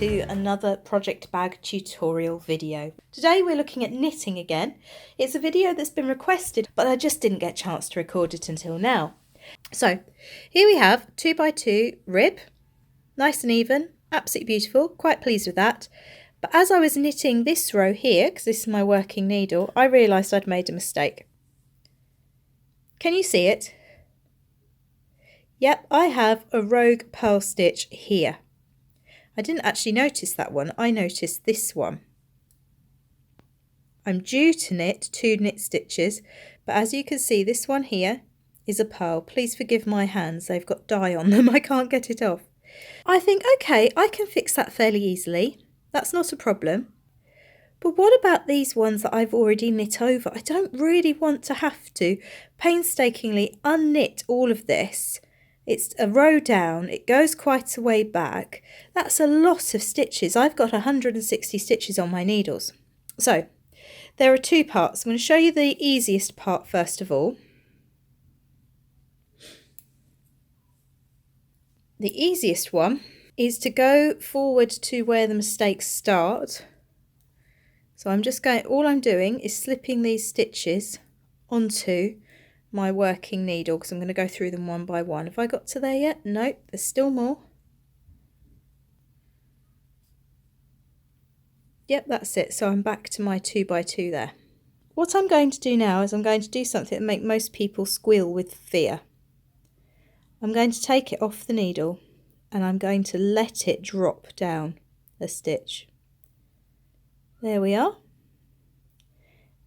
to another project bag tutorial video. Today we're looking at knitting again. It's a video that's been requested, but I just didn't get a chance to record it until now. So here we have 2x2 rib, nice and even, absolutely beautiful, quite pleased with that. But as I was knitting this row here, because this is my working needle, I realised I'd made a mistake. Can you see it? Yep, I have a rogue purl stitch here. I didn't actually notice that one, I noticed this one. I'm due to knit 2 knit stitches, but as you can see, this one here is a purl. Please forgive my hands, they've got dye on them, I can't get it off. I think, okay, I can fix that fairly easily. That's not a problem. But what about these ones that I've already knit over? I don't really want to have to painstakingly unknit all of this. It's a row down, it goes quite a way back. That's a lot of stitches. I've got 160 stitches on my needles. So there are 2 parts. I'm going to show you the easiest part first of all. The easiest one is to go forward to where the mistakes start. So I'm just going, all I'm doing is slipping these stitches onto my working needle because I'm going to go through them one by one. Have I got to there yet? Nope, there's still more. Yep, that's it. So I'm back to my 2x2 there. What I'm going to do now is I'm going to do something that make most people squeal with fear. I'm going to take it off the needle and I'm going to let it drop down a stitch. There we are.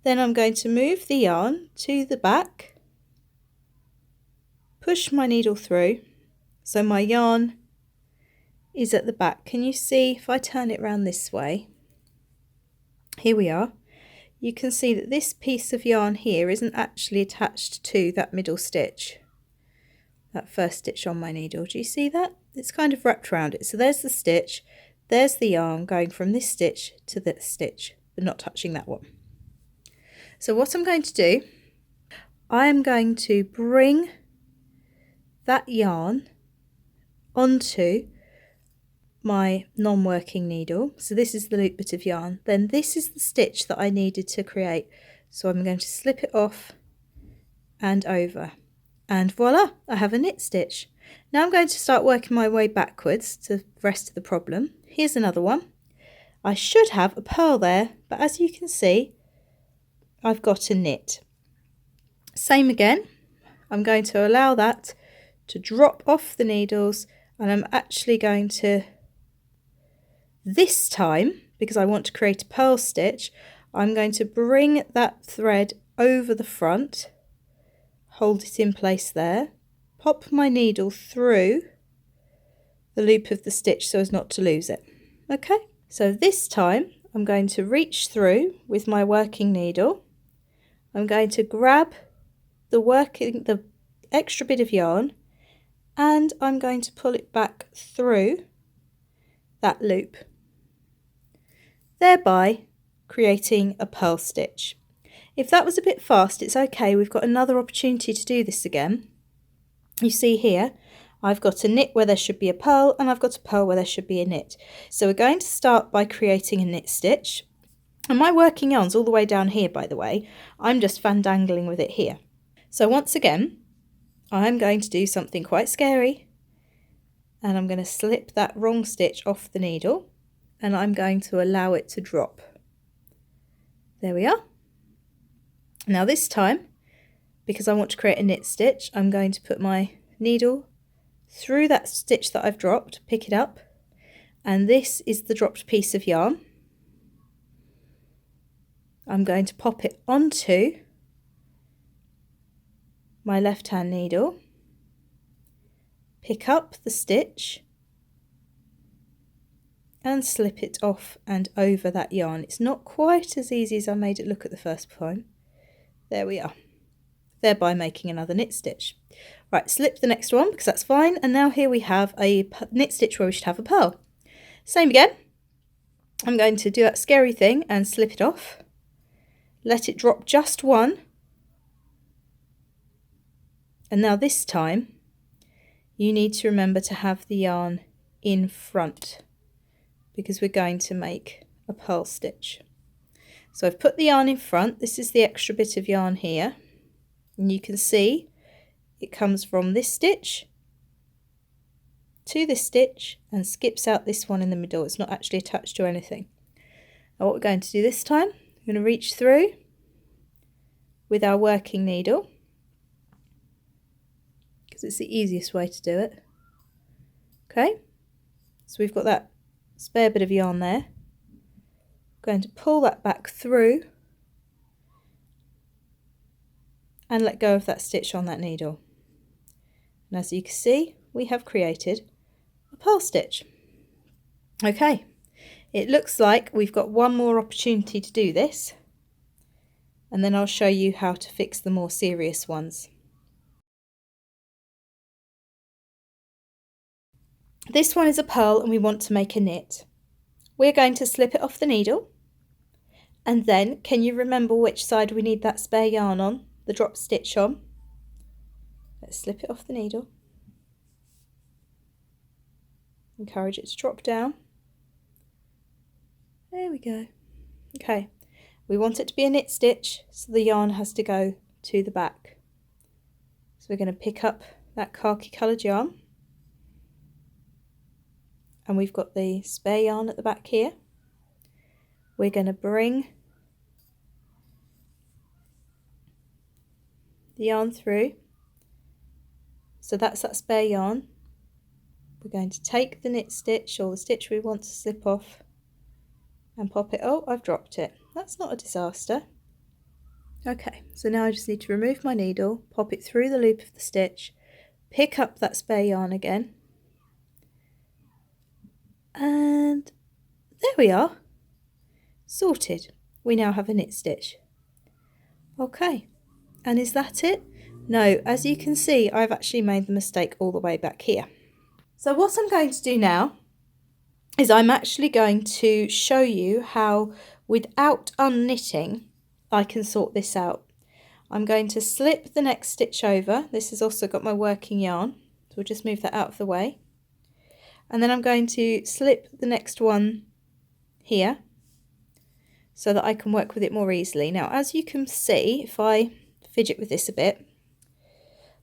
Then I'm going to move the yarn to the back, push my needle through, so my yarn is at the back. Can you see if I turn it around this way? Here we are. You can see that this piece of yarn here isn't actually attached to that middle stitch, that first stitch on my needle. Do you see that? It's kind of wrapped around it. So there's the stitch, there's the yarn going from this stitch to this stitch, but not touching that one. So what I'm going to do, I am going to bring that yarn onto my non-working needle. So this is the loop bit of yarn. Then this is the stitch that I needed to create. So I'm going to slip it off and over. And voila, I have a knit stitch. Now I'm going to start working my way backwards to the rest of the problem. Here's another one. I should have a purl there, but as you can see, I've got a knit. Same again, I'm going to allow that to drop off the needles, and I'm actually going to, this time, because I want to create a purl stitch, I'm going to bring that thread over the front, hold it in place there, pop my needle through the loop of the stitch so as not to lose it. Okay, so this time I'm going to reach through with my working needle. I'm going to grab the extra bit of yarn and I'm going to pull it back through that loop, thereby creating a purl stitch. If that was a bit fast, it's okay, we've got another opportunity to do this again. You see here, I've got a knit where there should be a purl and I've got a purl where there should be a knit. So we're going to start by creating a knit stitch. And my working yarn's all the way down here, by the way. I'm just fandangling with it here. So once again, I'm going to do something quite scary. And I'm going to slip that wrong stitch off the needle. And I'm going to allow it to drop. There we are. Now this time, because I want to create a knit stitch, I'm going to put my needle through that stitch that I've dropped, pick it up. And this is the dropped piece of yarn. I'm going to pop it onto my left hand needle, pick up the stitch and slip it off and over that yarn. It's not quite as easy as I made it look at the first time. There we are, thereby making another knit stitch. Right, slip the next one because that's fine, and now here we have a knit stitch where we should have a purl. Same again, I'm going to do that scary thing and slip it off, let it drop just one. And now this time you need to remember to have the yarn in front because we're going to make a purl stitch. So I've put the yarn in front. This is the extra bit of yarn here, and you can see it comes from this stitch to this stitch and skips out this one in the middle. It's not actually attached to anything. Now what we're going to do this time, we're going to reach through with our working needle, because it's the easiest way to do it. Okay, so we've got that spare bit of yarn there. We're going to pull that back through and let go of that stitch on that needle. And as you can see, we have created a purl stitch. Okay, it looks like we've got one more opportunity to do this, and then I'll show you how to fix the more serious ones. This one is a purl and we want to make a knit. We're going to slip it off the needle, and then can you remember which side we need that spare yarn on, the drop stitch on? Let's slip it off the needle. Encourage it to drop down. There we go. Okay, we want it to be a knit stitch, so the yarn has to go to the back. So we're going to pick up that khaki coloured yarn, and we've got the spare yarn at the back here. We're going to bring the yarn through, so that's that spare yarn. We're going to take the knit stitch, or the stitch we want to slip off, and pop it. Oh, I've dropped it. That's not a disaster. Okay, so now I just need to remove my needle, pop it through the loop of the stitch, pick up that spare yarn again, and there we are. Sorted. We now have a knit stitch. Okay, and is that it? No, as you can see, I've actually made the mistake all the way back here. So what I'm going to do now is I'm actually going to show you how, without unknitting, I can sort this out. I'm going to slip the next stitch over. This has also got my working yarn, so we'll just move that out of the way. And then I'm going to slip the next one here so that I can work with it more easily. Now, as you can see, if I fidget with this a bit,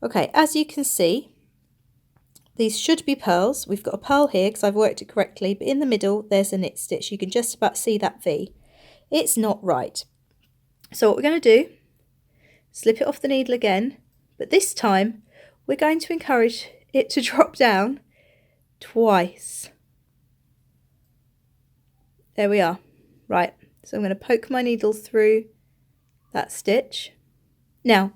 okay, as you can see, these should be purls. We've got a purl here because I've worked it correctly, but in the middle there's a knit stitch. You can just about see that V. It's not right. So what we're going to do, slip it off the needle again, but this time we're going to encourage it to drop down twice. There we are. Right, so I'm going to poke my needle through that stitch. Now,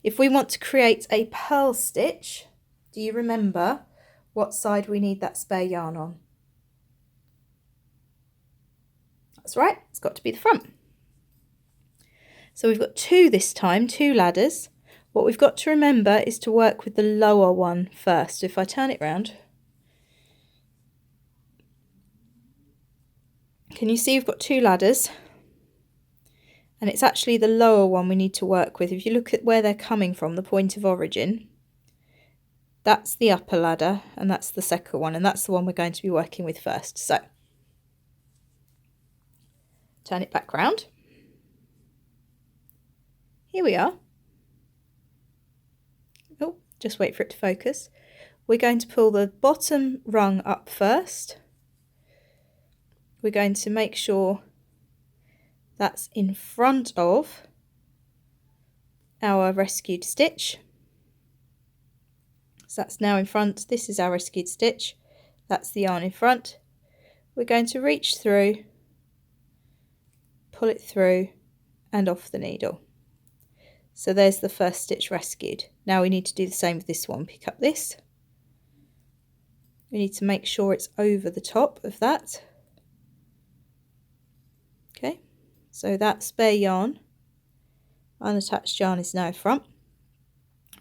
if we want to create a purl stitch, do you remember what side we need that spare yarn on? That's right, it's got to be the front. So we've got two this time, two ladders. What we've got to remember is to work with the lower one first. If I turn it round, can you see we've got two ladders? And it's actually the lower one we need to work with. If you look at where they're coming from, the point of origin, that's the upper ladder and that's the second one, and that's the one we're going to be working with first. So turn it back round. Here we are. Oh, just wait for it to focus. We're going to pull the bottom rung up first. We're going to make sure that's in front of our rescued stitch. So that's now in front. This is our rescued stitch. That's the yarn in front. We're going to reach through, pull it through and off the needle. So there's the first stitch rescued. Now we need to do the same with this one. Pick up this. We need to make sure it's over the top of that. Okay, so that spare yarn, unattached yarn, is now front.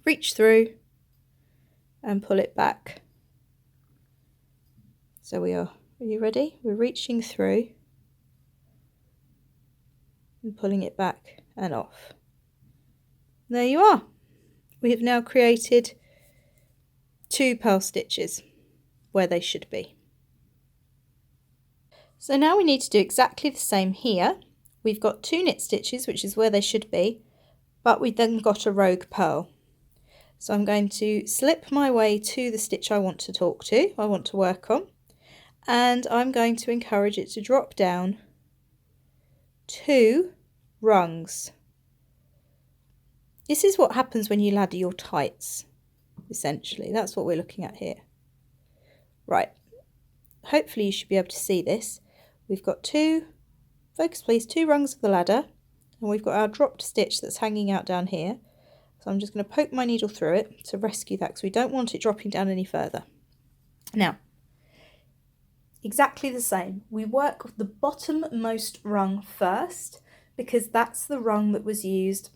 Reach through and pull it back. So are you ready? We're reaching through and pulling it back and off. There you are. We have now created two purl stitches where they should be. So now we need to do exactly the same here. We've got 2 knit stitches, which is where they should be, but we've then got a rogue purl. So I'm going to slip my way to the stitch I want to work on, and I'm going to encourage it to drop down 2 rungs. This is what happens when you ladder your tights, essentially. That's what we're looking at here. Right, hopefully you should be able to see this. We've got 2, focus please, 2 rungs of the ladder, and we've got our dropped stitch that's hanging out down here. So I'm just going to poke my needle through it to rescue that because we don't want it dropping down any further. Now, exactly the same. We work with the bottommost rung first because that's the rung that was used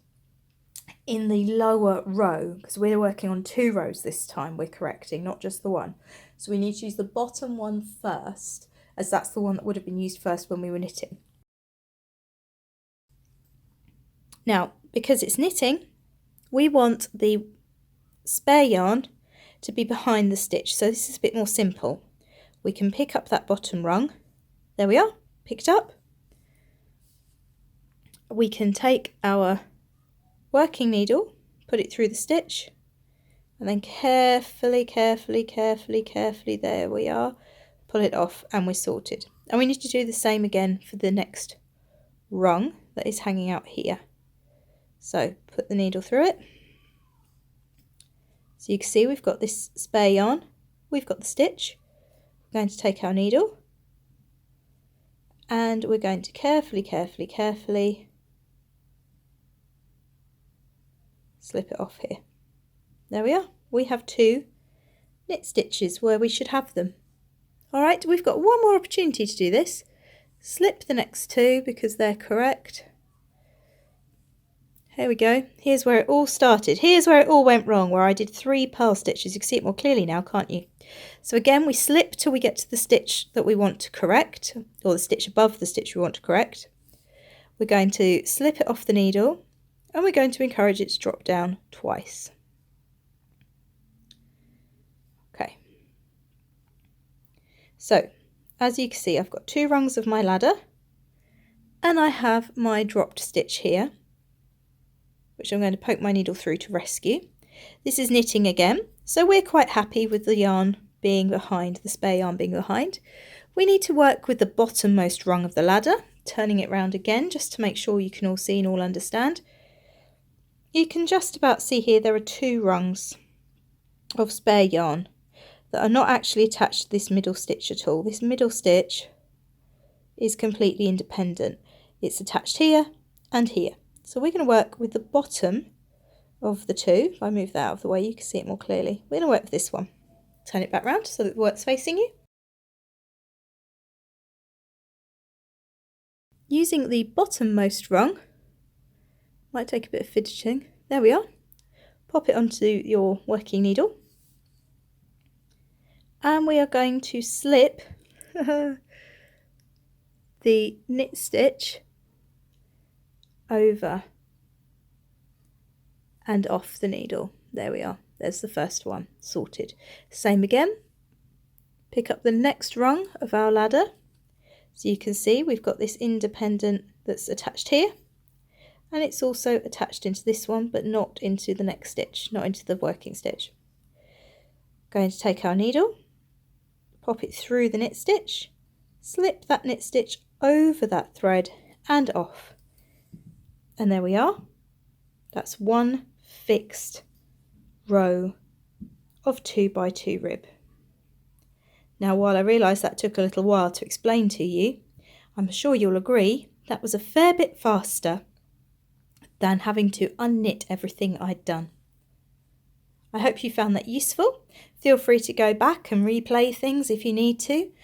in the lower row, because we're working on 2 rows this time, we're correcting, not just the one. So we need to use the bottom one first, as that's the one that would have been used first when we were knitting. Now, because it's knitting, we want the spare yarn to be behind the stitch, so this is a bit more simple. We can pick up that bottom rung. There we are, picked up. We can take our working needle, put it through the stitch, and then carefully, there we are, pull it off, and we're sorted. And we need to do the same again for the next rung that is hanging out here. So put the needle through it. So you can see we've got this spare yarn, we've got the stitch. We're going to take our needle, and we're going to carefully slip it off here. There we are. We have 2 knit stitches where we should have them. Alright, we've got one more opportunity to do this. Slip the next 2 because they're correct. Here we go. Here's where it all started. Here's where it all went wrong, where I did 3 purl stitches. You can see it more clearly now, can't you? So again, we slip till we get to the stitch that we want to correct, or the stitch above the stitch we want to correct. We're going to slip it off the needle, and we're going to encourage it to drop down twice. Okay. So, as you can see, I've got 2 rungs of my ladder, and I have my dropped stitch here, which I'm going to poke my needle through to rescue. This is knitting again, so we're quite happy with the yarn being behind, the spare yarn being behind. We need to work with the bottommost rung of the ladder, turning it round again just to make sure you can all see and all understand. You can just about see here there are 2 rungs of spare yarn that are not actually attached to this middle stitch at all. This middle stitch is completely independent. It's attached here and here. So we're going to work with the bottom of the 2. If I move that out of the way, you can see it more clearly. We're going to work with this one. Turn it back round so that the work's facing you. Using the bottommost rung, might take a bit of fidgeting. There we are. Pop it onto your working needle. And we are going to slip the knit stitch over and off the needle. There we are. There's the first one sorted. Same again. Pick up the next rung of our ladder. So you can see we've got this independent that's attached here. And it's also attached into this one, but not into the next stitch, not into the working stitch. Going to take our needle, pop it through the knit stitch, slip that knit stitch over that thread and off. And there we are. That's one fixed row of 2x2 rib. Now, while I realise that took a little while to explain to you, I'm sure you'll agree that was a fair bit faster than having to unknit everything I'd done. I hope you found that useful. Feel free to go back and replay things if you need to.